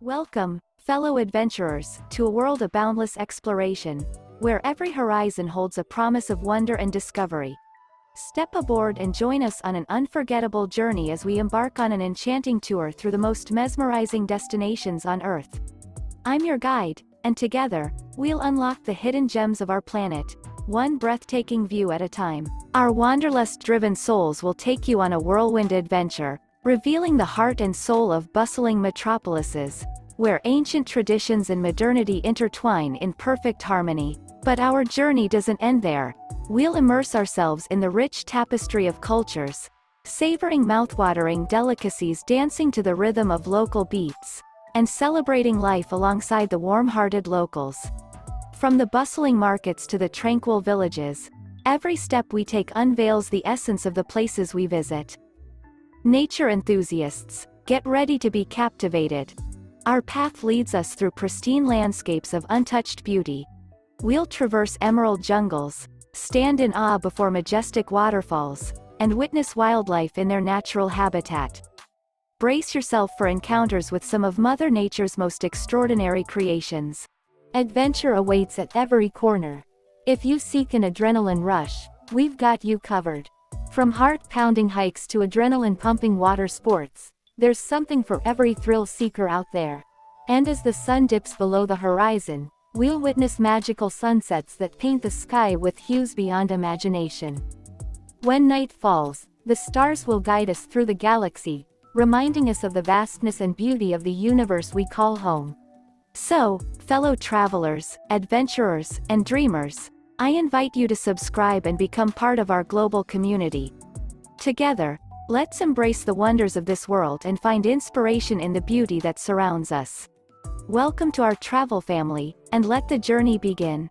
Welcome, fellow adventurers, to a world of boundless exploration, where every horizon holds a promise of wonder and discovery. Step aboard and join us on an unforgettable journey as we embark on an enchanting tour through the most mesmerizing destinations on Earth. I'm your guide, and together, we'll unlock the hidden gems of our planet, one breathtaking view at a time. Our wanderlust-driven souls will take you on a whirlwind adventure, revealing the heart and soul of bustling metropolises, where ancient traditions and modernity intertwine in perfect harmony. But our journey doesn't end there. We'll immerse ourselves in the rich tapestry of cultures, savoring mouthwatering delicacies, dancing to the rhythm of local beats, and celebrating life alongside the warm-hearted locals. From the bustling markets to the tranquil villages, every step we take unveils the essence of the places we visit. Nature enthusiasts, get ready to be captivated. Our path leads us through pristine landscapes of untouched beauty. We'll traverse emerald jungles, stand in awe before majestic waterfalls, and witness wildlife in their natural habitat. Brace yourself for encounters with some of Mother Nature's most extraordinary creations. Adventure awaits at every corner. If you seek an adrenaline rush, we've got you covered. From heart-pounding hikes to adrenaline-pumping water sports, there's something for every thrill seeker out there. And as the sun dips below the horizon, we'll witness magical sunsets that paint the sky with hues beyond imagination. When night falls, the stars will guide us through the galaxy, reminding us of the vastness and beauty of the universe we call home. So, fellow travelers, adventurers, and dreamers, I invite you to subscribe and become part of our global community. Together, let's embrace the wonders of this world and find inspiration in the beauty that surrounds us. Welcome to our travel family, and let the journey begin.